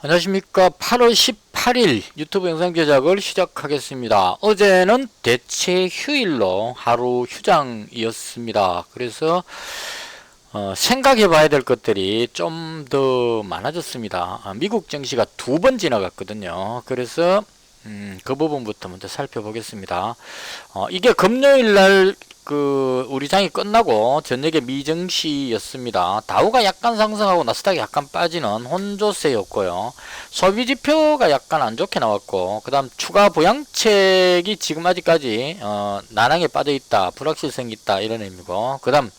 안녕하십니까. 8월 18일 유튜브 영상 제작을 시작하겠습니다. 어제는 대체 휴일로 하루 휴장이었습니다. 그래서 생각해 봐야 될 것들이 좀 더 많아졌습니다. 미국 증시가 2번 지나갔거든요. 그래서 그 부분부터 먼저 살펴보겠습니다. 이게 금요일 날 우리 장이 끝나고 저녁에 미증시였습니다. 다우가 약간 상승하고 나스닥이 약간 빠지는 혼조세였고요. 소비지표가 약간 안 좋게 나왔고, 그 다음 추가 부양책이 지금 아직까지 난항에 빠져있다, 불확실성이 있다 이런 의미고, 그 다음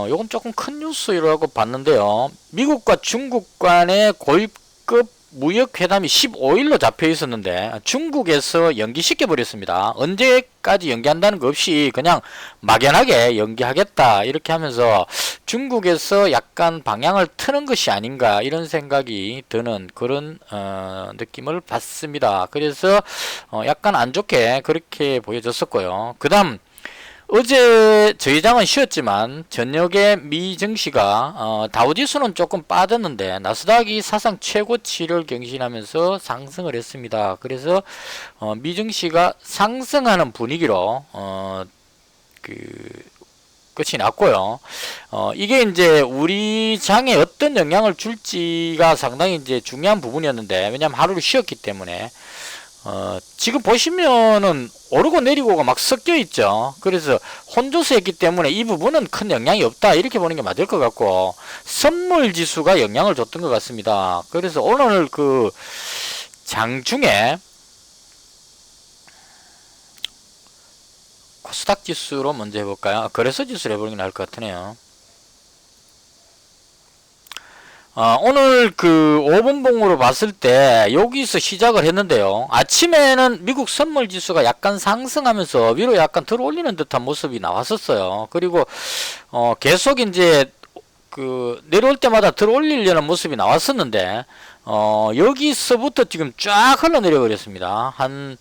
요건 조금 큰 뉴스라고 봤는데요. 미국과 중국 간의 고위급 무역회담이 15일로 잡혀 있었는데 중국에서 연기시켜 버렸습니다. 언제까지 연기한다는 거 없이 그냥 막연하게 연기하겠다 이렇게 하면서 중국에서 약간 방향을 트는 것이 아닌가 이런 생각이 드는 그런 느낌을 받습니다. 그래서 약간 안 좋게 그렇게 보여졌었고요. 그 다음 어제 저희 장은 쉬었지만 저녁에 미 증시가 다우지수는 조금 빠졌는데 나스닥이 사상 최고치를 경신하면서 상승을 했습니다. 그래서 미 증시가 상승하는 분위기로 끝이 났고요. 이게 이제 우리 장에 어떤 영향을 줄지가 상당히 이제 중요한 부분이었는데, 왜냐하면 하루를 쉬었기 때문에 지금 보시면은 오르고 내리고가 막 섞여 있죠. 그래서 혼조세였기 때문에 이 부분은 큰 영향이 없다 이렇게 보는 게 맞을 것 같고, 선물 지수가 영향을 줬던 것 같습니다. 그래서 오늘 장중에 코스닥 지수로 먼저 해볼까요? 거래소 지수로 해보는 게 나을 것 같으네요. 오늘 5분봉으로 봤을 때 여기서 시작을 했는데요. 아침에는 미국 선물 지수가 약간 상승하면서 위로 약간 들어올리는 듯한 모습이 나왔었어요. 그리고 계속 이제 내려올 때마다 들어올리려는 모습이 나왔었는데 여기서부터 지금 쫙 흘러내려 버렸습니다. 한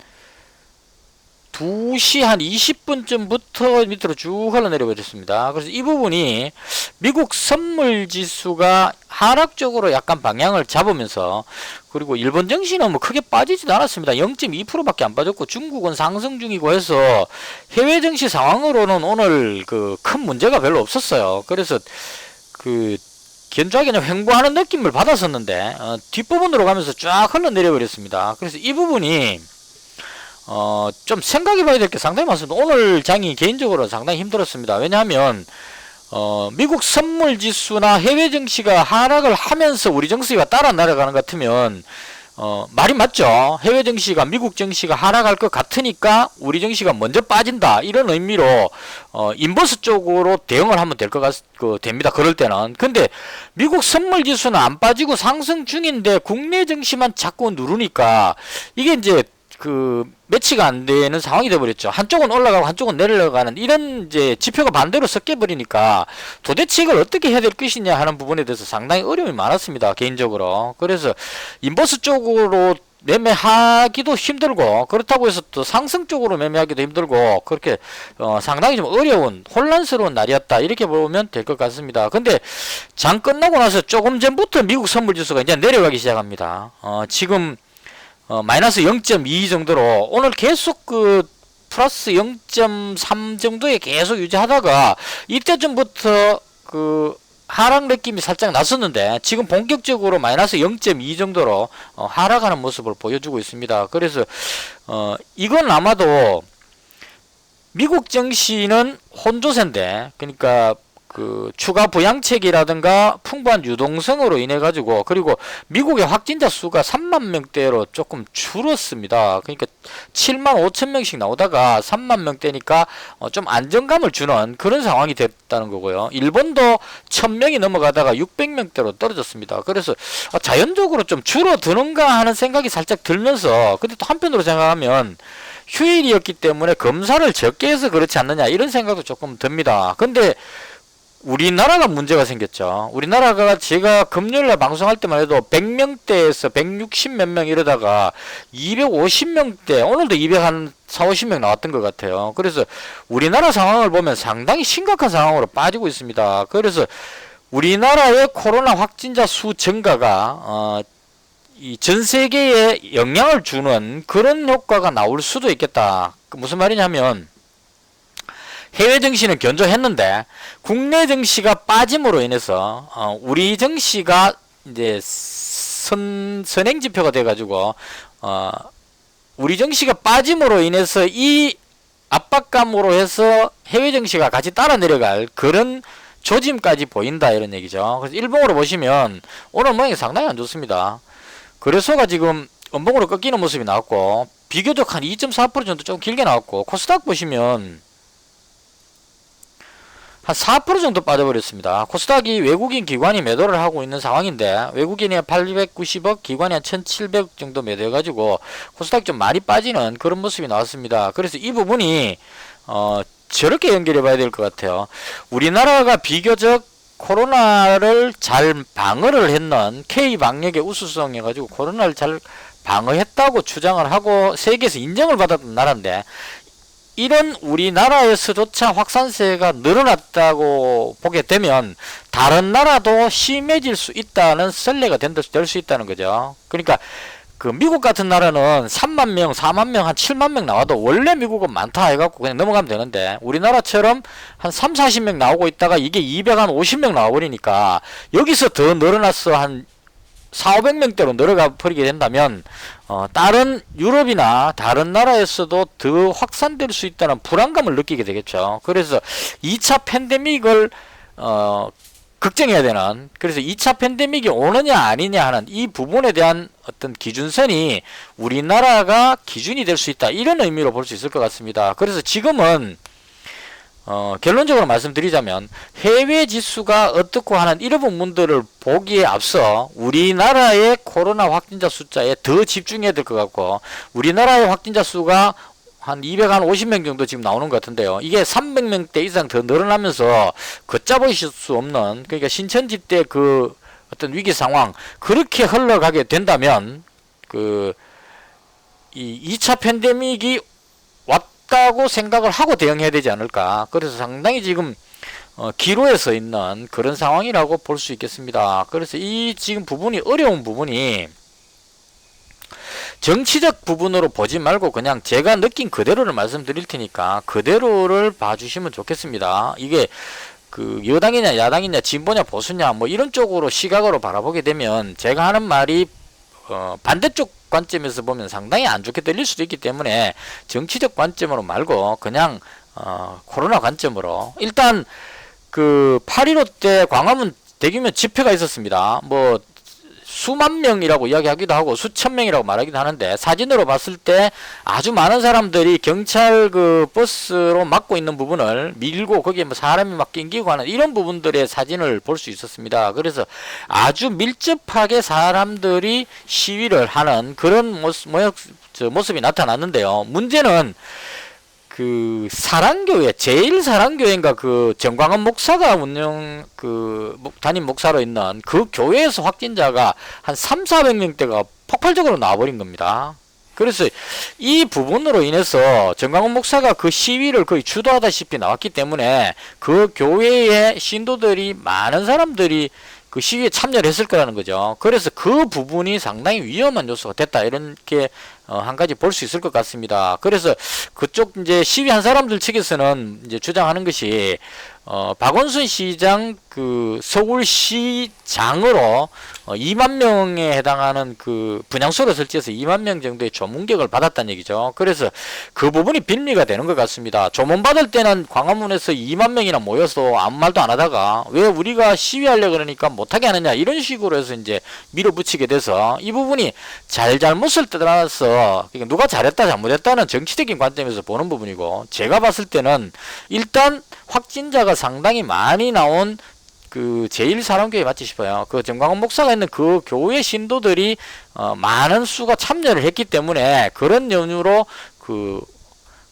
2시 한 20분쯤부터 밑으로 쭉 흘러내려 버렸습니다. 그래서 이 부분이 미국 선물 지수가 하락적으로 약간 방향을 잡으면서, 그리고 일본 증시는 뭐 크게 빠지지도 않았습니다. 0.2%밖에 안 빠졌고 중국은 상승 중이고 해서 해외 증시 상황으로는 오늘 큰 문제가 별로 없었어요. 그래서 견조하게 그냥 횡보하는 느낌을 받았었는데 뒷부분으로 가면서 쫙 흘러내려 버렸습니다. 그래서 이 부분이 좀 생각해 봐야 될 게 상당히 많습니다. 오늘 장이 개인적으로 상당히 힘들었습니다. 왜냐하면 미국 선물 지수나 해외 증시가 하락을 하면서 우리 증시가 따라 날아가는 것 같으면 말이 맞죠. 해외 증시가 미국 증시가 하락할 것 같으니까 우리 증시가 먼저 빠진다 이런 의미로 인버스 쪽으로 대응을 하면 될 것 됩니다. 그럴 때는. 근데 미국 선물 지수는 안 빠지고 상승 중인데 국내 증시만 자꾸 누르니까 이게 이제 매치가 안 되는 상황이 되어버렸죠. 한쪽은 올라가고 한쪽은 내려가는 이런 이제 지표가 반대로 섞여 버리니까 도대체 이걸 어떻게 해야 될 것이냐 하는 부분에 대해서 상당히 어려움이 많았습니다. 개인적으로. 그래서 인버스 쪽으로 매매하기도 힘들고, 그렇다고 해서 또 상승 쪽으로 매매하기도 힘들고, 그렇게 상당히 좀 어려운 혼란스러운 날이었다 이렇게 보면 될 것 같습니다. 근데 장 끝나고 나서 조금 전부터 미국 선물지수가 이제 내려가기 시작합니다. 지금 마이너스 0.2 정도로 오늘 계속 플러스 0.3 정도에 계속 유지하다가 이때쯤부터 하락 느낌이 살짝 났었는데 지금 본격적으로 마이너스 0.2 정도로 하락하는 모습을 보여주고 있습니다. 그래서 이건 아마도 미국 증시는 혼조세인데, 그러니까 추가 부양책이라든가 풍부한 유동성으로 인해 가지고, 그리고 미국의 확진자 수가 3만 명대로 조금 줄었습니다. 그러니까 7만 5천 명씩 나오다가 3만 명대니까 좀 안정감을 주는 그런 상황이 됐다는 거고요. 일본도 1000명이 넘어가다가 600명대로 떨어졌습니다. 그래서 자연적으로 좀 줄어드는가 하는 생각이 살짝 들면서, 근데 또 한편으로 생각하면 휴일이었기 때문에 검사를 적게 해서 그렇지 않느냐 이런 생각도 조금 듭니다. 근데 우리나라가 문제가 생겼죠. 우리나라가 제가 금요일날 방송할 때만 해도 100명대에서 160 몇 명 이러다가 250명대, 오늘도 200한 4, 50명 나왔던 것 같아요. 그래서 우리나라 상황을 보면 상당히 심각한 상황으로 빠지고 있습니다. 그래서 우리나라의 코로나 확진자 수 증가가 이 전 세계에 영향을 주는 그런 효과가 나올 수도 있겠다. 무슨 말이냐면 해외 증시는 견조했는데 국내 증시가 빠짐으로 인해서 우리 증시가 이제 선행 지표가 돼 가지고 우리 증시가 빠짐으로 인해서 이 압박감으로 해서 해외 증시가 같이 따라 내려갈 그런 조짐까지 보인다 이런 얘기죠. 그래서 일봉으로 보시면 오늘 모양이 상당히 안 좋습니다. 거래소가 지금 음봉으로 꺾이는 모습이 나왔고 비교적 한 2.4% 정도 좀 길게 나왔고 코스닥 보시면 한 4% 정도 빠져버렸습니다. 코스닥이 외국인 기관이 매도를 하고 있는 상황인데 외국인이 890억 기관이 한 1700억 정도 매도해가지고 코스닥이 좀 많이 빠지는 그런 모습이 나왔습니다. 그래서 이 부분이 저렇게 연결해 봐야 될 것 같아요. 우리나라가 비교적 코로나를 잘 방어를 했는 K방역의 우수성 해가지고 코로나를 잘 방어했다고 주장을 하고 세계에서 인정을 받았던 나라인데 이런 우리나라에서조차 확산세가 늘어났다고 보게 되면 다른 나라도 심해질 수 있다는 선례가 될 수 있다는 거죠. 그러니까 그 미국 같은 나라는 3만 명, 4만 명, 한 7만 명 나와도 원래 미국은 많다 해갖고 그냥 넘어가면 되는데 우리나라처럼 한 3, 40명 나오고 있다가 이게 250명 나와버리니까 여기서 더 늘어나서 한 4, 500명대로 늘어가 버리게 된다면 다른 유럽이나 다른 나라에서도 더 확산될 수 있다는 불안감을 느끼게 되겠죠. 그래서 2차 팬데믹을 걱정해야 되는, 그래서 2차 팬데믹이 오느냐 아니냐 하는 이 부분에 대한 어떤 기준선이 우리나라가 기준이 될 수 있다 이런 의미로 볼 수 있을 것 같습니다. 그래서 지금은 결론적으로 말씀드리자면 해외 지수가 어떻고 하는 이런 부분들을 보기에 앞서 우리나라의 코로나 확진자 숫자에 더 집중해야 될 것 같고 우리나라의 확진자 수가 한 250명 정도 지금 나오는 것 같은데요. 이게 300명대 이상 더 늘어나면서 걷잡으실 수 없는, 그러니까 신천지 때 그 어떤 위기 상황 그렇게 흘러가게 된다면 이 2차 팬데믹이 왔다고 생각을 하고 대응해야 되지 않을까. 그래서 상당히 지금 기로에 서 있는 그런 상황이라고 볼 수 있겠습니다. 그래서 이 지금 부분이 어려운 부분이 정치적 부분으로 보지 말고 그냥 제가 느낀 그대로를 말씀드릴 테니까 그대로를 봐주시면 좋겠습니다. 이게 그 여당이냐 야당이냐 진보냐 보수냐 뭐 이런 쪽으로 시각으로 바라보게 되면 제가 하는 말이 반대쪽 관점에서 보면 상당히 안 좋게 들릴 수도 있기 때문에 정치적 관점으로 말고 그냥 코로나 관점으로 일단 그 8.15 때 광화문 대규모 집회가 있었습니다. 뭐 수만 명이라고 이야기하기도 하고 수천 명이라고 말하기도 하는데 사진으로 봤을 때 아주 많은 사람들이 경찰 그 버스로 막고 있는 부분을 밀고 거기에 뭐 사람이 막 낑기고 하는 이런 부분들의 사진을 볼 수 있었습니다. 그래서 아주 밀접하게 사람들이 시위를 하는 그런 모습이 나타났는데요. 문제는 그 사랑교회 제일사랑교회인가 그 정광훈 목사가 담임 목사로 있는 그 교회에서 확진자가 한 3,400명대가 폭발적으로 나와버린 겁니다. 그래서 이 부분으로 인해서 정광훈 목사가 그 시위를 거의 주도하다시피 나왔기 때문에 그 교회의 신도들이 많은 사람들이 그 시위에 참여를 했을 거라는 거죠. 그래서 그 부분이 상당히 위험한 요소가 됐다 이렇게 한 가지 볼 수 있을 것 같습니다. 그래서 그쪽 이제 시위한 사람들 측에서는 이제 주장하는 것이 박원순 시장 그 서울시장으로 2만 명에 해당하는 그 분향소를 설치해서 2만 명 정도의 조문객을 받았다는 얘기죠. 그래서 그 부분이 빌미가 되는 것 같습니다. 조문 받을 때는 광화문에서 2만 명이나 모여서 아무 말도 안 하다가 왜 우리가 시위하려고 그러니까 못하게 하느냐 이런 식으로 해서 이제 밀어붙이게 돼서 이 부분이 잘못을 떠나서 그러니까 누가 잘했다 잘못했다는 정치적인 관점에서 보는 부분이고 제가 봤을 때는 일단 확진자가 상당히 많이 나온 그 제1사랑교회 맞지 싶어요. 그 정광훈 목사가 있는 그 교회 신도들이 많은 수가 참여를 했기 때문에 그런 연유로 그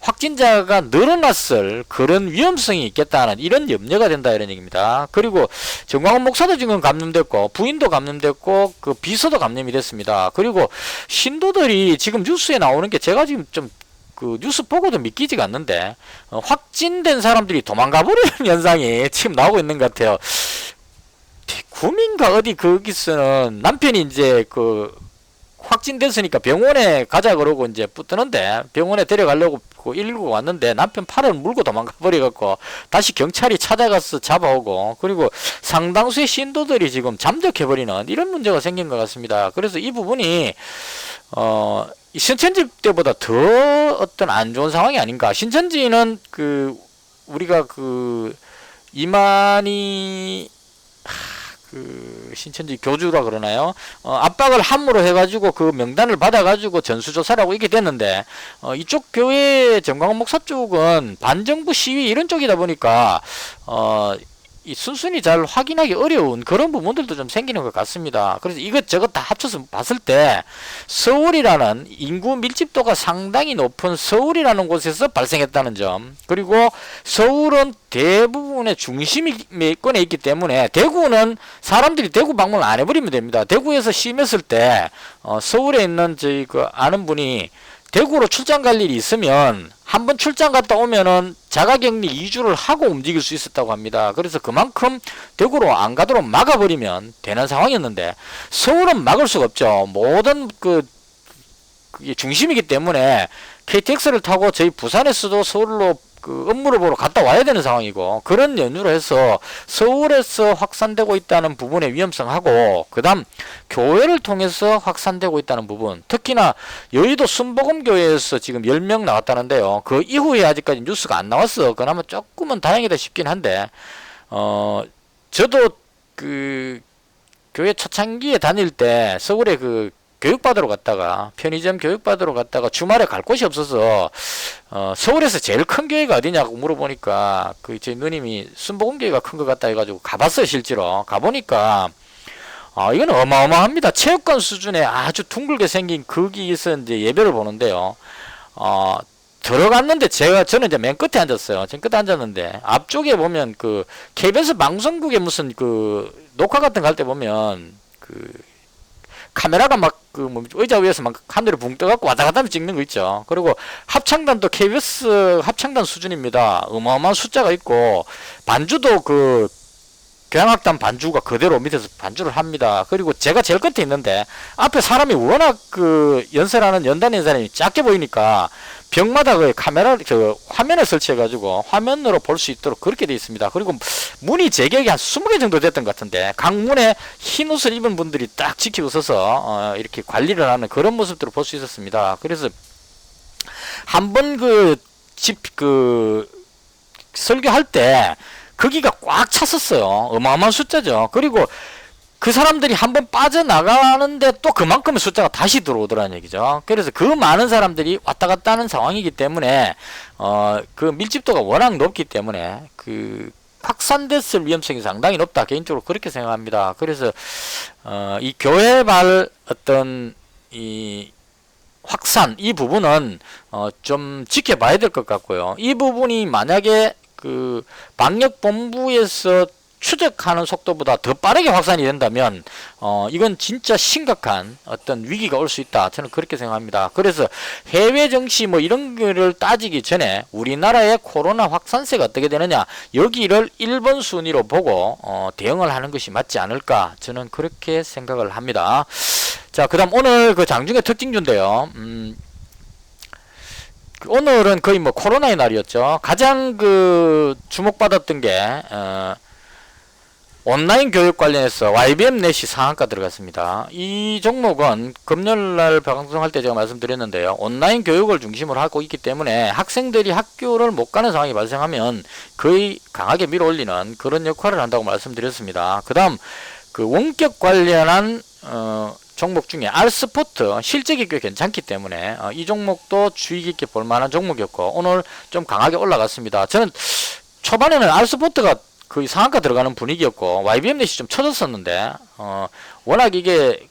확진자가 늘어났을 그런 위험성이 있겠다는 이런 염려가 된다 이런 얘기입니다. 그리고 정광훈 목사도 지금 감염됐고 부인도 감염됐고 그 비서도 감염이 됐습니다. 그리고 신도들이 지금 뉴스에 나오는 게 제가 지금 좀 그 뉴스 보고도 믿기지가 않는데 확진된 사람들이 도망가 버리는 현상이 지금 나오고 있는 것 같아요. 구민가 어디 거기서는 남편이 이제 그 확진됐으니까 병원에 가자 그러고 이제 붙드는데 병원에 데려가려고 119 왔는데 남편 팔을 물고 도망가 버려갖고 다시 경찰이 찾아가서 잡아오고, 그리고 상당수의 신도들이 지금 잠적해버리는 이런 문제가 생긴 것 같습니다. 그래서 이 부분이 신천지 때보다 더 어떤 안 좋은 상황이 아닌가. 신천지는 우리가 이만희 신천지 교주라 그러나요? 압박을 함부로 해가지고 그 명단을 받아가지고 전수조사라고 이렇게 됐는데, 이쪽 교회 정광훈 목사 쪽은 반정부 시위 이런 쪽이다 보니까, 이 순순히 잘 확인하기 어려운 그런 부분들도 좀 생기는 것 같습니다. 그래서 이것저것 다 합쳐서 봤을 때 서울이라는 인구 밀집도가 상당히 높은 서울이라는 곳에서 발생했다는 점, 그리고 서울은 대부분의 중심권에 있기 때문에 대구는 사람들이 대구 방문을 안 해버리면 됩니다. 대구에서 심했을 때 서울에 있는 저희 아는 분이 대구로 출장 갈 일이 있으면 한번 출장 갔다 오면은 자가격리 2주를 하고 움직일 수 있었다고 합니다. 그래서 그만큼 대구로 안 가도록 막아버리면 되는 상황이었는데, 서울은 막을 수가 없죠. 모든 그게 중심이기 때문에 KTX를 타고 저희 부산에서도 서울로 업무를 보러 갔다 와야 되는 상황이고, 그런 연유로 해서 서울에서 확산되고 있다는 부분의 위험성하고, 그 다음 교회를 통해서 확산되고 있다는 부분, 특히나 여의도 순복음교회에서 지금 10명 나왔다는데요. 그 이후에 아직까지 뉴스가 안 나왔어. 그나마 조금은 다행이다 싶긴 한데, 저도 교회 초창기에 다닐 때 서울에 교육받으러 갔다가, 편의점 교육받으러 갔다가 주말에 갈 곳이 없어서 서울에서 제일 큰 교회가 어디냐고 물어보니까 제 누님이 순복음교회가 큰 것 같다 해가지고 가봤어요. 실제로 가보니까 이건 어마어마합니다. 체육관 수준의 아주 둥글게 생긴 거기에서 이제 예배를 보는데요. 들어갔는데 저는 이제 맨 끝에 앉았어요. 맨 끝에 앉았는데 앞쪽에 보면 KBS 방송국에 무슨 녹화 같은 거 할 때 보면 카메라가 의자 위에서 막 하늘에 붕 떠갖고 왔다 갔다 하면 찍는 거 있죠. 그리고 합창단도 KBS 합창단 수준입니다. 어마어마한 숫자가 있고, 반주도 교향악단 반주가 그대로 밑에서 반주를 합니다. 그리고 제가 제일 끝에 있는데 앞에 사람이 워낙 연설하는 연단 연사람이 작게 보이니까 벽마다 카메라 화면을 설치해가지고 화면으로 볼 수 있도록 그렇게 되어 있습니다. 그리고 문이 제격이 한 20개 정도 됐던 것 같은데 강문에 흰 옷을 입은 분들이 딱 지키고 서서 이렇게 관리를 하는 그런 모습들을 볼 수 있었습니다. 그래서 한번 설교할 때 거기가 꽉 찼었어요. 어마어마한 숫자죠. 그리고 그 사람들이 한번 빠져나가는데 또 그만큼의 숫자가 다시 들어오더라는 얘기죠. 그래서 그 많은 사람들이 왔다 갔다 하는 상황이기 때문에 밀집도가 워낙 높기 때문에 확산됐을 위험성이 상당히 높다. 개인적으로 그렇게 생각합니다. 그래서 이 교회발 어떤 이 확산, 이 부분은 좀 지켜봐야 될 것 같고요. 이 부분이 만약에 방역본부에서 추적하는 속도보다 더 빠르게 확산이 된다면 이건 진짜 심각한 어떤 위기가 올 수 있다. 저는 그렇게 생각합니다. 그래서 해외 정시 이런 거를 따지기 전에 우리나라의 코로나 확산세가 어떻게 되느냐, 여기를 1번 순위로 보고 대응을 하는 것이 맞지 않을까, 저는 그렇게 생각을 합니다. 자, 그 다음 오늘 장중의 특징주인데요. 오늘은 거의 코로나의 날이었죠. 가장 주목받았던 게 온라인 교육 관련해서 YBM 넷이 상한가 들어갔습니다. 이 종목은 금요일날 방송할 때 제가 말씀드렸는데요. 온라인 교육을 중심으로 하고 있기 때문에 학생들이 학교를 못 가는 상황이 발생하면 거의 강하게 밀어올리는 그런 역할을 한다고 말씀드렸습니다. 그 다음 원격 관련한 종목 중에 R스포트 실적이 꽤 괜찮기 때문에 이 종목도 주의 깊게 볼 만한 종목이었고, 오늘 좀 강하게 올라갔습니다. 저는 초반에는 R스포트가 거의 상한가 들어가는 분위기였고 YBM넷이 좀 쳐졌었는데 워낙 이게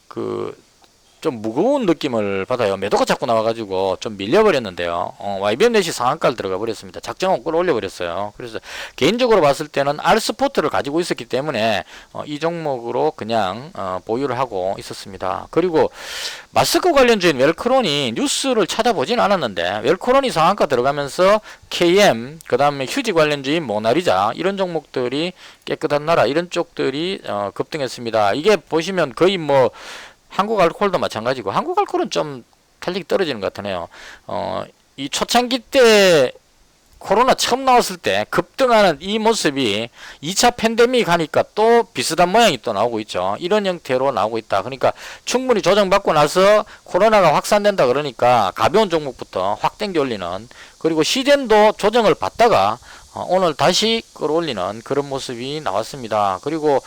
좀 무거운 느낌을 받아요. 매도가 자꾸 나와가지고 좀 밀려버렸는데요. YBM넷이 상한가를 들어가 버렸습니다. 작정하고 끌어올려 버렸어요. 그래서 개인적으로 봤을 때는 R스포트를 가지고 있었기 때문에 이 종목으로 그냥 보유를 하고 있었습니다. 그리고 마스크 관련주인 웰크론이 뉴스를 찾아보진 않았는데 웰크론이 상한가 들어가면서 KM, 그 다음에 휴지 관련주인 모나리자, 이런 종목들이 깨끗한 나라, 이런 쪽들이 급등했습니다. 이게 보시면 거의 한국 알코올도 마찬가지고, 한국 알코올은 좀 탄력이 떨어지는 것 같으네요. 이 초창기 때 코로나 처음 나왔을 때 급등하는 이 모습이 2차 팬데믹 하니까 또 비슷한 모양이 또 나오고 있죠. 이런 형태로 나오고 있다. 그러니까 충분히 조정받고 나서 코로나가 확산된다 그러니까 가벼운 종목부터 확 땡겨 올리는, 그리고 시젠도 조정을 받다가 오늘 다시 끌어올리는 그런 모습이 나왔습니다. 그리고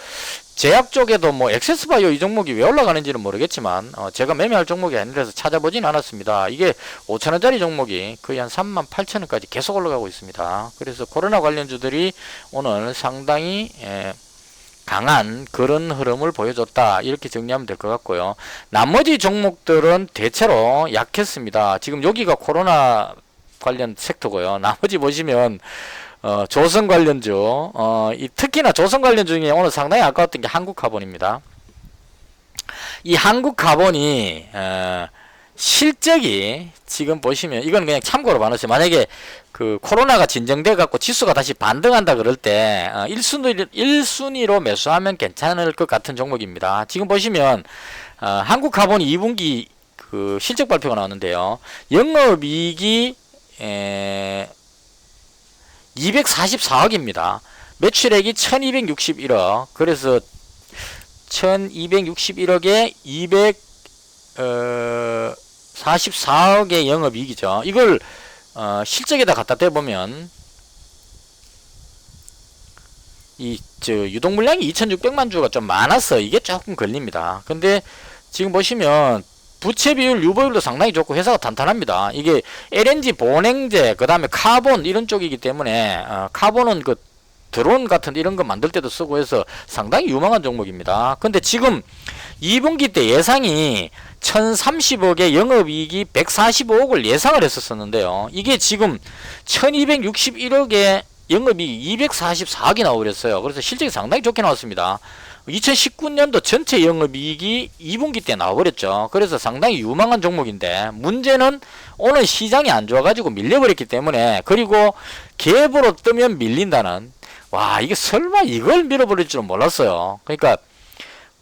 제약 쪽에도 뭐 엑세스바이오 이 종목이 왜 올라가는지는 모르겠지만 제가 매매할 종목이 아니라서 찾아보진 않았습니다. 이게 5천원짜리 종목이 거의 한 38,000원까지 계속 올라가고 있습니다. 그래서 코로나 관련주들이 오늘 상당히 강한 그런 흐름을 보여줬다, 이렇게 정리하면 될 것 같고요. 나머지 종목들은 대체로 약했습니다. 지금 여기가 코로나 관련 섹터고요. 나머지 보시면 조선 관련주, 특히나 조선 관련주 중에 오늘 상당히 아까웠던 게 한국카본입니다. 이 한국카본이 실적이 지금 보시면, 이건 그냥 참고로 봐놓으세요. 만약에 그 코로나가 진정돼 갖고 지수가 다시 반등한다 그럴 때 1순위로 매수하면 괜찮을 것 같은 종목입니다. 지금 보시면 한국카본이 2분기 그 실적 발표가 나왔는데요. 영업이익이 244억입니다. 매출액이 1261억. 그래서 1261억에 244억의 영업이익이죠. 이걸 실적에다 갖다 대보면 유동 물량이 2600만 주가 좀 많아서 이게 조금 걸립니다. 근데 지금 보시면 부채 비율, 유보율도 상당히 좋고 회사가 탄탄합니다. 이게 LNG 보냉제, 그 다음에 카본 이런 쪽이기 때문에 카본은 그 드론 같은 이런 거 만들 때도 쓰고 해서 상당히 유망한 종목입니다. 근데 지금 2분기 때 예상이 1030억에 영업이익이 145억을 예상을 했었는데요. 이게 지금 1261억에 영업이익이 244억이 나오버렸어요. 그래서 실적이 상당히 좋게 나왔습니다. 2019년도 전체 영업이익이 2분기 때 나와버렸죠. 그래서 상당히 유망한 종목인데, 문제는 오늘 시장이 안 좋아가지고 밀려버렸기 때문에, 그리고 갭으로 뜨면 밀린다는, 와, 이게 설마 이걸 밀어버릴 줄은 몰랐어요. 그러니까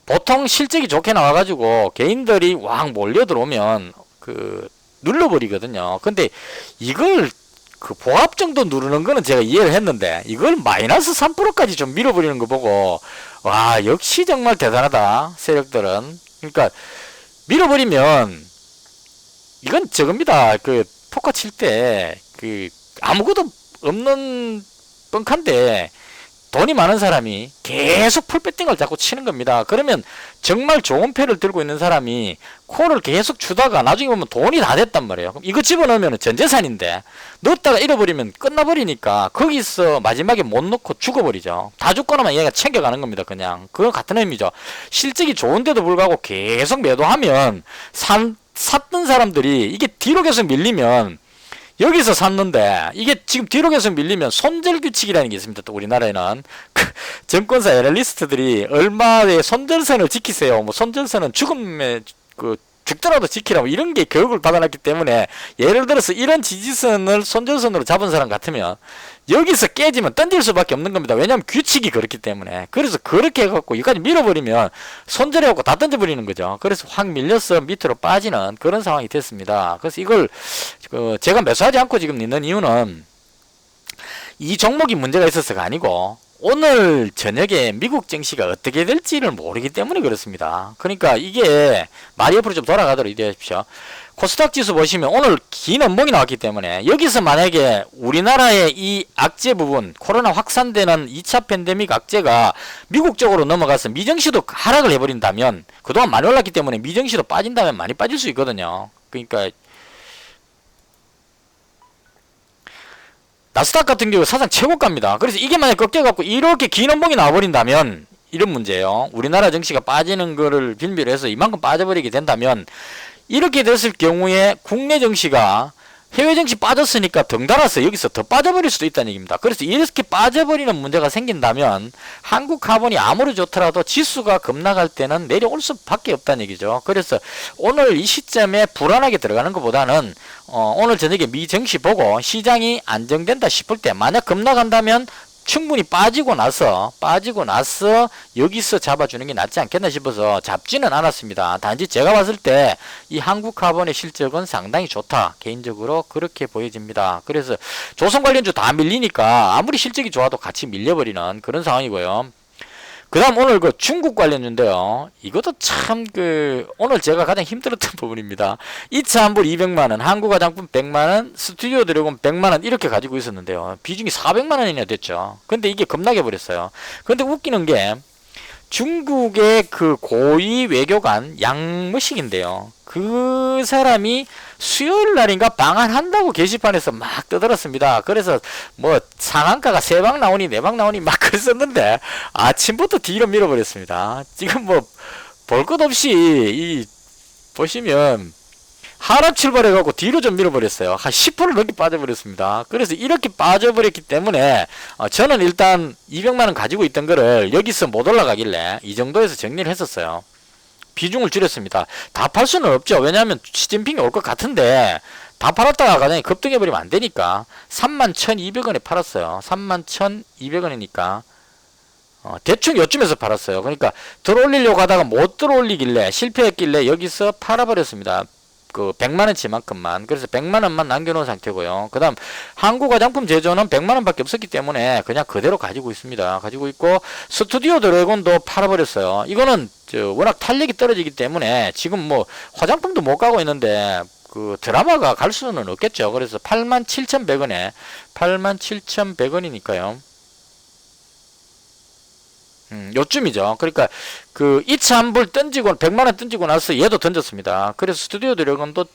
보통 실적이 좋게 나와가지고 개인들이 왕 몰려들어오면 눌러버리거든요. 근데 이걸 그 보합 정도 누르는 거는 제가 이해를 했는데, 이걸 마이너스 3%까지 좀 밀어버리는 거 보고, 와, 역시 정말 대단하다, 세력들은. 그러니까 밀어버리면 이건 저겁니다. 그 포커 칠 때 아무것도 없는 뻥칸데 돈이 많은 사람이 계속 풀배팅을 자꾸 치는 겁니다. 그러면 정말 좋은 패를 들고 있는 사람이 콜을 계속 주다가 나중에 보면 돈이 다 됐단 말이에요. 그럼 이거 집어넣으면 전재산인데 넣었다가 잃어버리면 끝나버리니까 거기서 마지막에 못 넣고 죽어버리죠. 다 죽거나만 얘가 챙겨가는 겁니다. 그냥 그거 같은 의미죠. 실적이 좋은데도 불구하고 계속 매도하면 샀던 사람들이 이게 뒤로 계속 밀리면, 여기서 샀는데 이게 지금 뒤로 계속 밀리면 손절규칙이라는 게 있습니다. 또 우리나라에는 증권사 애널리스트들이 얼마의 손절선을 지키세요, 뭐 손절선은 죽음에 죽더라도 지키라, 뭐 이런 게 교육을 받아놨기 때문에, 예를 들어서 이런 지지선을 손절선으로 잡은 사람 같으면 여기서 깨지면 던질 수밖에 없는 겁니다. 왜냐하면 규칙이 그렇기 때문에. 그래서 그렇게 해갖고 여기까지 밀어버리면 손절해갖고 다 던져버리는 거죠. 그래서 확 밀려서 밑으로 빠지는 그런 상황이 됐습니다. 그래서 이걸 제가 매수하지 않고 지금 있는 이유는 이 종목이 문제가 있어서가 아니고, 오늘 저녁에 미국 증시가 어떻게 될지를 모르기 때문에 그렇습니다. 그러니까 이게 말이 옆으로 좀 돌아가도록 이해해 주십시오. 코스닥 지수 보시면 오늘 긴 음봉이 나왔기 때문에, 여기서 만약에 우리나라의 이 악재 부분, 코로나 확산되는 2차 팬데믹 악재가 미국 쪽으로 넘어가서 미증시도 하락을 해버린다면, 그동안 많이 올랐기 때문에 미증시도 빠진다면 많이 빠질 수 있거든요. 그러니까 나스닥 같은 경우 사상 최고가입니다. 그래서 이게 만약 꺾여갖고 이렇게 긴 음봉이 나와버린다면 이런 문제예요. 우리나라 증시가 빠지는 거를 빌미로 해서 이만큼 빠져버리게 된다면, 이렇게 됐을 경우에 국내 증시가 해외 증시 빠졌으니까 덩달아서 여기서 더 빠져버릴 수도 있다는 얘기입니다. 그래서 이렇게 빠져버리는 문제가 생긴다면 한국 카본이 아무리 좋더라도 지수가 급락할 때는 내려올 수밖에 없다는 얘기죠. 그래서 오늘 이 시점에 불안하게 들어가는 것보다는 오늘 저녁에 미 증시 보고 시장이 안정된다 싶을 때, 만약 급락한다면 충분히 빠지고 나서 여기서 잡아주는 게 낫지 않겠나 싶어서 잡지는 않았습니다. 단지 제가 봤을 때 이 한국카본의 실적은 상당히 좋다. 개인적으로 그렇게 보여집니다. 그래서 조선 관련주 다 밀리니까 아무리 실적이 좋아도 같이 밀려버리는 그런 상황이고요. 그 다음 오늘 그 중국 관련주인데요. 이것도 참 오늘 제가 가장 힘들었던 부분입니다. 이차한불 200만원, 한국화장품 100만원, 스튜디오 드래곤 100만원 이렇게 가지고 있었는데요. 비중이 400만원이나 됐죠. 근데 이게 급락해 버렸어요. 근데 웃기는 게 중국의 그 고위 외교관 양머식인데요. 그 사람이 수요일 날인가 방한한다고 게시판에서 막 떠들었습니다. 그래서 뭐 상한가가 3방 나오니 4방 나오니 막 그랬었는데 아침부터 뒤로 밀어버렸습니다. 지금 뭐 볼 것 없이 보시면 하락 출발해갖고 뒤로 좀 밀어버렸어요. 한 10% 넘게 빠져버렸습니다. 그래서 이렇게 빠져버렸기 때문에 저는 일단 200만원 가지고 있던 거를 여기서 못 올라가길래 이 정도에서 정리를 했었어요. 비중을 줄였습니다. 다 팔 수는 없죠. 왜냐하면 시진핑이 올 것 같은데 다 팔았다가 가장이 급등해버리면 안 되니까 31,200원에 팔았어요. 31,200원이니까 대충 요쯤에서 팔았어요. 그러니까 들어올리려고 하다가 못 들어올리길래 실패했길래 여기서 팔아버렸습니다. 그 100만원치만큼만. 그래서 100만원만 남겨놓은 상태고요. 그 다음 한국화장품 제조는 100만원밖에 없었기 때문에 그냥 그대로 가지고 있습니다. 가지고 있고 스튜디오 드래곤도 팔아버렸어요. 이거는 워낙 탄력이 떨어지기 때문에 지금 뭐 화장품도 못 가고 있는데 그 드라마가 갈 수는 없겠죠. 그래서 87,100원에 87,100원이니까요. 요쯤이죠. 그러니까 그 이차한불 던지고 100만원 던지고 나서 얘도 던졌습니다. 그래서 스튜디오 드래곤도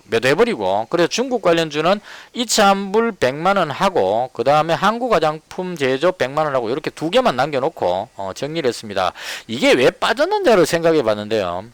매도해버리고, 그래서 중국 관련주는 이차한불 100만원 하고 그 다음에 한국화장품 제조 100만원 하고 이렇게 두 개만 남겨놓고 정리를 했습니다. 이게 왜 빠졌는지를 생각해 봤는데요.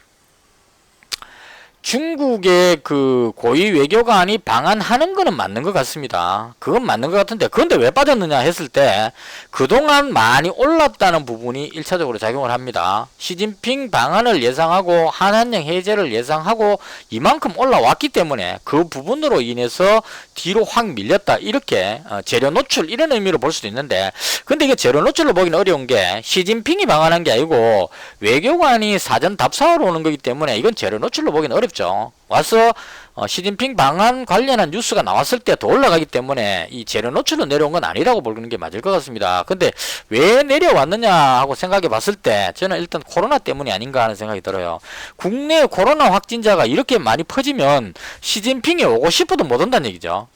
중국의 그 고위 외교관이 방한하는 거는 맞는 것 같습니다. 그건 맞는 것 같은데, 그런데 왜 빠졌느냐 했을 때 그동안 많이 올랐다는 부분이 1차적으로 작용을 합니다. 시진핑 방한을 예상하고 한한령 해제를 예상하고 이만큼 올라왔기 때문에 그 부분으로 인해서 뒤로 확 밀렸다, 이렇게 재료 노출 이런 의미로 볼 수도 있는데, 근데 이게 재료 노출로 보기는 어려운 게 시진핑이 방한한 게 아니고 외교관이 사전 답사하러 오는 거기 때문에 이건 재료 노출로 보기는 어렵죠. 와서 시진핑 방한 관련한 뉴스가 나왔을 때 더 올라가기 때문에 이 재료 노출로 내려온 건 아니라고 보는 게 맞을 것 같습니다. 근데 왜 내려왔느냐 하고 생각해 봤을 때 저는 일단 코로나 때문이 아닌가 하는 생각이 들어요. 국내 코로나 확진자가 이렇게 많이 퍼지면 시진핑이 오고 싶어도 못 온다는 얘기죠.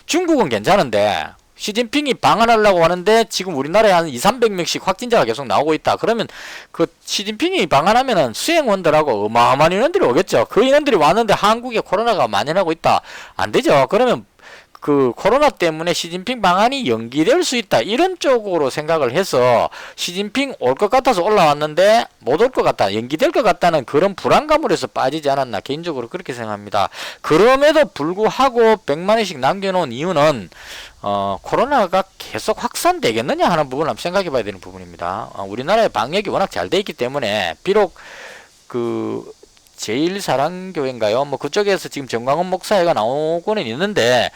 중국은 괜찮은데 시진핑이 방한하려고 하는데 지금 우리나라에 한 200~300명씩 확진자가 계속 나오고 있다. 그러면 그 시진핑이 방한하면은 수행원들하고 어마어마한 인원들이 오겠죠. 그 인원들이 왔는데 한국에 코로나가 만연하고 있다. 안 되죠. 그러면 그 코로나 때문에 시진핑 방한이 연기될 수 있다, 이런 쪽으로 생각을 해서 시진핑 올 것 같아서 올라왔는데 못 올 것 같다, 연기될 것 같다는 그런 불안감으로 해서 빠지지 않았나, 개인적으로 그렇게 생각합니다. 그럼에도 불구하고 100만원씩 남겨놓은 이유는 코로나가 계속 확산되겠느냐 하는 부분을 한번 생각해 봐야 되는 부분입니다. 우리나라의 방역이 워낙 잘 돼 있기 때문에, 비록 그 제일사랑교회인가요? 뭐 그쪽에서 지금 정광훈 목사회가 나오고는 있는데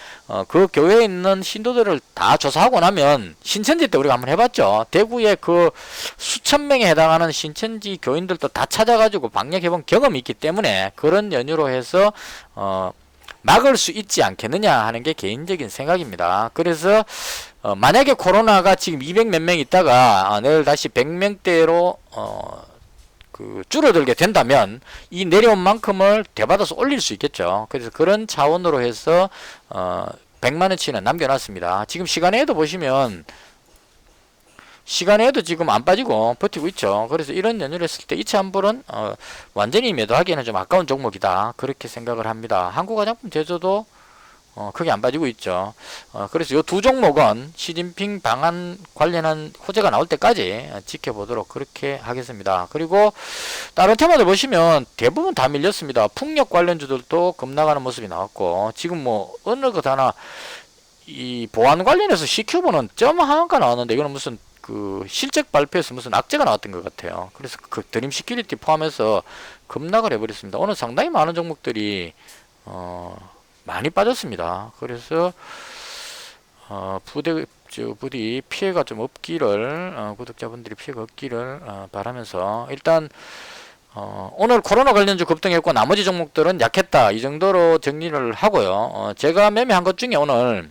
그 교회에 있는 신도들을 다 조사하고 나면, 신천지 때 우리가 한번 해봤죠. 대구에 그 수천 명에 해당하는 신천지 교인들도 다 찾아가지고 방역해본 경험이 있기 때문에 그런 연유로 해서 막을 수 있지 않겠느냐 하는 게 개인적인 생각입니다. 그래서 만약에 코로나가 지금 200 몇 명 있다가 내일 다시 100명대로 줄어들게 된다면 이 내려온 만큼을 되받아서 올릴 수 있겠죠. 그래서 그런 차원으로 해서 100만원치는 남겨놨습니다. 지금 시간에도 보시면 시간에도 지금 안 빠지고 버티고 있죠. 그래서 이런 연유를 했을 때 이차한불은 완전히 매도하기에는 좀 아까운 종목이다, 그렇게 생각을 합니다. 한국화장품 제조도 크게 안 빠지고 있죠. 그래서 이 두 종목은 시진핑 방한 관련한 호재가 나올 때까지 지켜보도록 그렇게 하겠습니다. 그리고 다른 테마들 보시면 대부분 다 밀렸습니다. 풍력 관련주들도 급락하는 모습이 나왔고, 지금 뭐 어느 것 하나 이 보안 관련해서 CQ보는 점 하한가 나왔는데 이거는 무슨 그 실적 발표에서 무슨 악재가 나왔던 것 같아요. 그래서 그 드림 시큐리티 포함해서 급락을 해버렸습니다. 오늘 상당히 많은 종목들이 많이 빠졌습니다. 그래서 부디 피해가 좀 없기를 구독자분들이 피해가 없기를 바라면서 일단 오늘 코로나 관련주 급등했고 나머지 종목들은 약했다 이 정도로 정리를 하고요. 제가 매매한 것 중에 오늘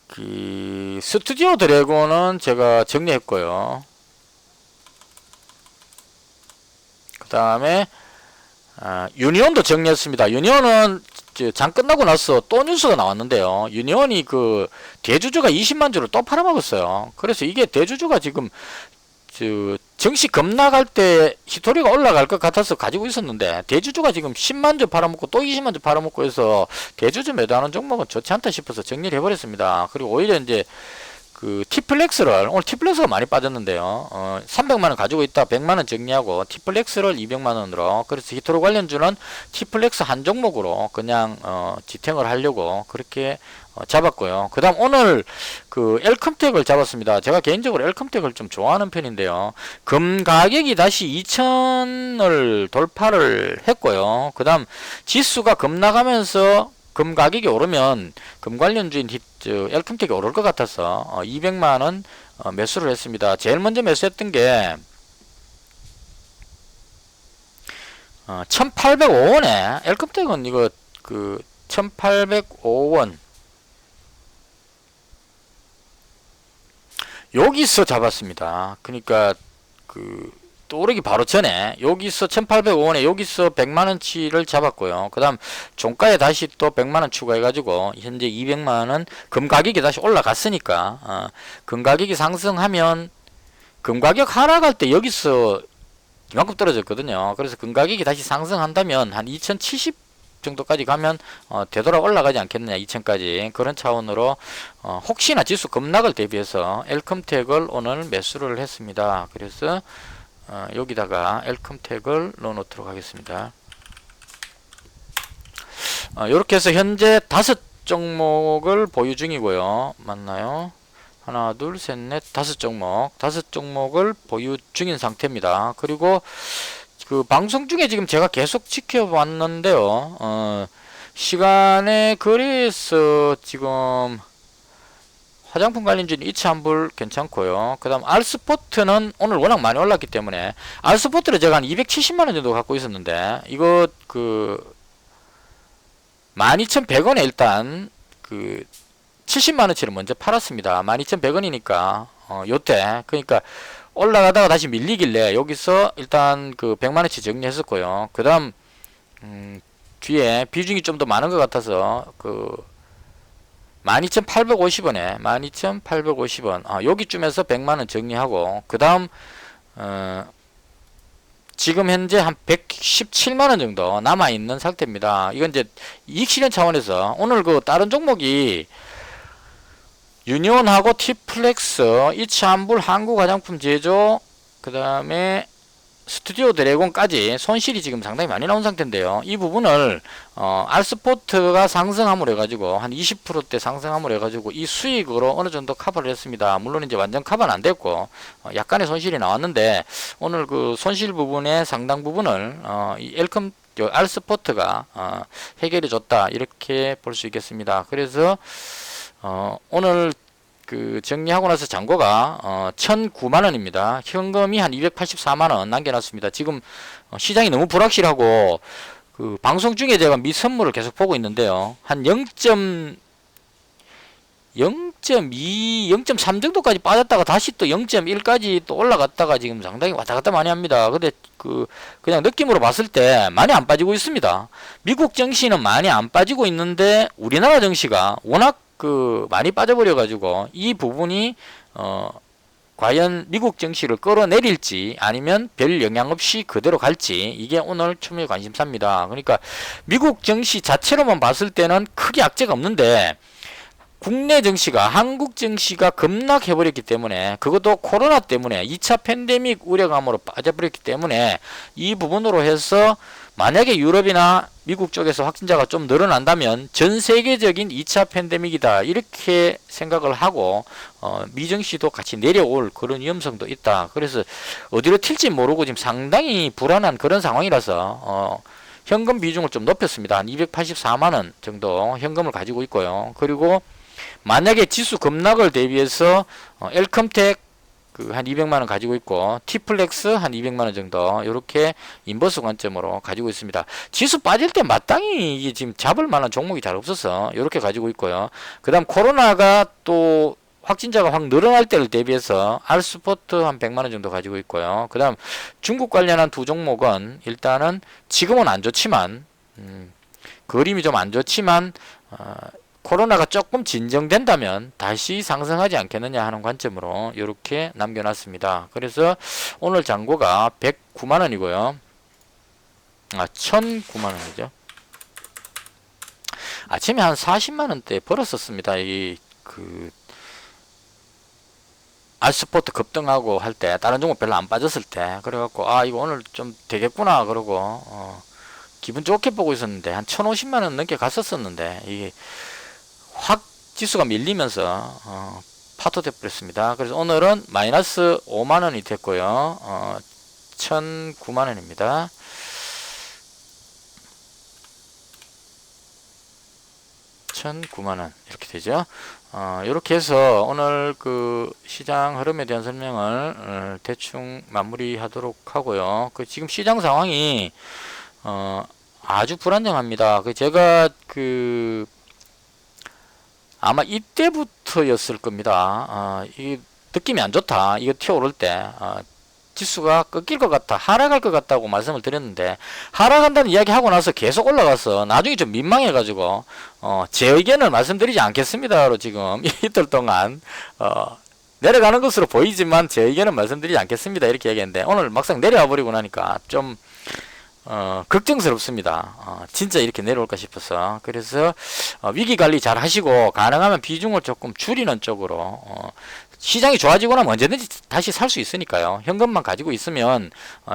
그 스튜디오 드래곤은 제가 정리했고요. 그 다음에 유니온도 정리했습니다. 유니온은 장 끝나고 나서 또 뉴스가 나왔는데요. 유니온이 그 대주주가 20만 주를 또 팔아먹었어요. 그래서 이게 대주주가 지금 정시 급락할 때 히토리가 올라갈 것 같아서 가지고 있었는데 대주주가 지금 10만 주 팔아먹고 또 20만 주 팔아먹고 해서 대주주 매도하는 종목은 좋지 않다 싶어서 정리를 해버렸습니다. 그리고 오히려 이제 그 티플렉스를 오늘 티플렉스가 많이 빠졌는데요. 300만원 가지고 있다 100만원 정리하고 티플렉스를 200만원으로 그래서 히토로 관련주는 티플렉스 한 종목으로 그냥 지탱을 하려고 그렇게 잡았고요. 그 다음 오늘 그 엘컴텍을 잡았습니다. 제가 개인적으로 엘컴텍을 좀 좋아하는 편인데요. 금 가격이 다시 2000을 돌파를 했고요. 그 다음 지수가 급락하면서 금 가격이 오르면 금 관련주인 엘컴텍이 오를 것 같아서 200만원 매수를 했습니다. 제일 먼저 매수했던 게 1805원에 엘컴텍은 이거 그 1805원 여기서 잡았습니다. 그러니까 그 오르기 바로 전에 여기서 1805원에 여기서 100만원치를 잡았고요. 그 다음 종가에 다시 또 100만원 추가해가지고 현재 200만원 금 가격이 다시 올라갔으니까 금 가격이 상승하면 금 가격 하락할 때 여기서 이만큼 떨어졌거든요. 그래서 금 가격이 다시 상승한다면 한 2070 정도까지 가면 되돌아 올라가지 않겠느냐 2000까지 그런 차원으로 혹시나 지수 급락을 대비해서 엘컴텍을 오늘 매수를 했습니다. 그래서 여기다가 엘컴텍을 넣어놓도록 하겠습니다. 이렇게 해서 현재 5종목을 보유 중이고요. 맞나요? 하나 둘 셋 넷 5종목을 보유 중인 상태입니다. 그리고 그 방송 중에 지금 제가 계속 지켜봤는데요. 시간에 그래서 지금 화장품 관련주는 이차한불 괜찮고요. 그 다음 알스포트는 오늘 워낙 많이 올랐기 때문에 알스포트를 제가 한 270만원 정도 갖고 있었는데 이거 그 12,100원에 일단 그 70만원치를 먼저 팔았습니다. 12,100원이니까 요때 그러니까 올라가다가 다시 밀리길래 여기서 일단 그 100만원치 정리했었고요. 그 다음 뒤에 비중이 좀 더 많은 것 같아서 그 12,850원에 12,850원 여기쯤에서 100만원 정리하고 그 다음 지금 현재 한 117만원 정도 남아있는 상태입니다. 이건 이제 이익 실현 차원에서 오늘 그 다른 종목이 유니온하고 티플렉스, 이차한불, 한국화장품 제조, 그 다음에 스튜디오 드래곤까지 손실이 지금 상당히 많이 나온 상태인데요. 이 부분을 알스포트가 상승함으로 해가지고 한 20%대 상승함으로 해가지고 이 수익으로 어느 정도 커버를 했습니다. 물론 이제 완전 커버는 안 됐고 약간의 손실이 나왔는데 오늘 그 손실 부분의 상당 부분을 이 알스포트가 해결해 줬다 이렇게 볼 수 있겠습니다. 그래서 오늘 그 정리하고 나서 잔고가 1,009만원입니다. 현금이 한 284만원 남겨놨습니다. 지금 시장이 너무 불확실하고 그 방송 중에 제가 미선물을 계속 보고 있는데요. 한 0.2, 0.3 정도까지 빠졌다가 다시 또 0.1까지 또 올라갔다가 지금 상당히 왔다갔다 많이 합니다. 근데 그냥 느낌으로 봤을 때 많이 안 빠지고 있습니다. 미국 증시는 많이 안 빠지고 있는데 우리나라 증시가 워낙 그 많이 빠져버려 가지고 이 부분이 과연 미국 증시를 끌어내릴지 아니면 별 영향 없이 그대로 갈지 이게 오늘 추미의 관심사입니다. 그러니까 미국 증시 자체로만 봤을 때는 크게 악재가 없는데 국내 증시가 한국 증시가 급락해버렸기 때문에 그것도 코로나 때문에 2차 팬데믹 우려감으로 빠져버렸기 때문에 이 부분으로 해서 만약에 유럽이나 미국 쪽에서 확진자가 좀 늘어난다면 전 세계적인 2차 팬데믹이다 이렇게 생각을 하고 미증시도 같이 내려올 그런 위험성도 있다. 그래서 어디로 튈지 모르고 지금 상당히 불안한 그런 상황이라서 현금 비중을 좀 높였습니다. 한 284만원 정도 현금을 가지고 있고요. 그리고 만약에 지수 급락을 대비해서 엘컴텍 한 200만원 가지고 있고, 티플렉스 한 200만원 정도, 요렇게 인버스 관점으로 가지고 있습니다. 지수 빠질 때 마땅히 이게 지금 잡을 만한 종목이 잘 없어서 요렇게 가지고 있고요. 그 다음 코로나가 또 확진자가 확 늘어날 때를 대비해서 알스포트 한 100만원 정도 가지고 있고요. 그 다음 중국 관련한 두 종목은 일단은 지금은 안 좋지만, 그림이 좀 안 좋지만, 코로나가 조금 진정된다면 다시 상승하지 않겠느냐 하는 관점으로 이렇게 남겨놨습니다. 그래서 오늘 잔고가 109만원이고요. 1009만원이죠. 아침에 한 40만원대 벌었었습니다. 알스포트 급등하고 할 때, 다른 종목 별로 안 빠졌을 때, 그래갖고 이거 오늘 좀 되겠구나 그러고 기분 좋게 보고 있었는데 한 1050만원 넘게 갔었었는데 이게 확 지수가 밀리면서 파토돼 버렸습니다. 그래서 오늘은 마이너스 5만원이 됐고요. 1009만원입니다. 이렇게 되죠. 이렇게 해서 오늘 그 시장 흐름에 대한 설명을 대충 마무리하도록 하고요. 지금 시장 상황이 아주 불안정합니다. 제가 아마 이때부터였을 겁니다. 이게 느낌이 안 좋다. 이거 튀어오를 때 지수가 꺾일 것 같다, 하락할 것 같다고 말씀을 드렸는데, 하락한다는 이야기 하고 나서 계속 올라가서 나중에 좀 민망해 가지고 제 의견을 말씀드리지 않겠습니다로 지금 이틀 동안 내려가는 것으로 보이지만 제 의견은 말씀드리지 않겠습니다 이렇게 얘기했는데, 오늘 막상 내려와 버리고 나니까 좀 걱정스럽습니다. 진짜 이렇게 내려올까 싶어서. 그래서 위기관리 잘 하시고 가능하면 비중을 조금 줄이는 쪽으로, 시장이 좋아지고 나면 언제든지 다시 살 수 있으니까요. 현금만 가지고 있으면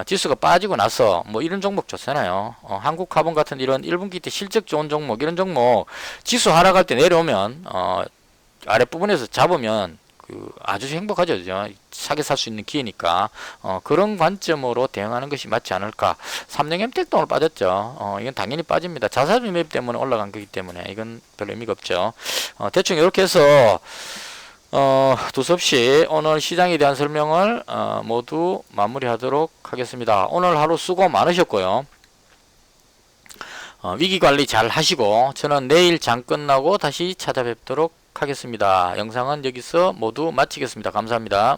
지수가 빠지고 나서 뭐 이런 종목 좋잖아요. 한국카본 같은 이런 1분기 때 실적 좋은 종목, 이런 종목 지수 하락할 때 내려오면 아랫부분에서 잡으면 아주 행복하죠. 사게 살 수 있는 기회니까 그런 관점으로 대응하는 것이 맞지 않을까. 삼성엠텍도 오늘 빠졌죠. 이건 당연히 빠집니다. 자사주 매입 때문에 올라간 거기 때문에 이건 별 의미가 없죠. 대충 이렇게 해서 두서없이 오늘 시장에 대한 설명을 모두 마무리하도록 하겠습니다. 오늘 하루 수고 많으셨고요. 위기관리 잘 하시고 저는 내일 장 끝나고 다시 찾아뵙도록 하겠습니다. 영상은 여기서 모두 마치겠습니다. 감사합니다.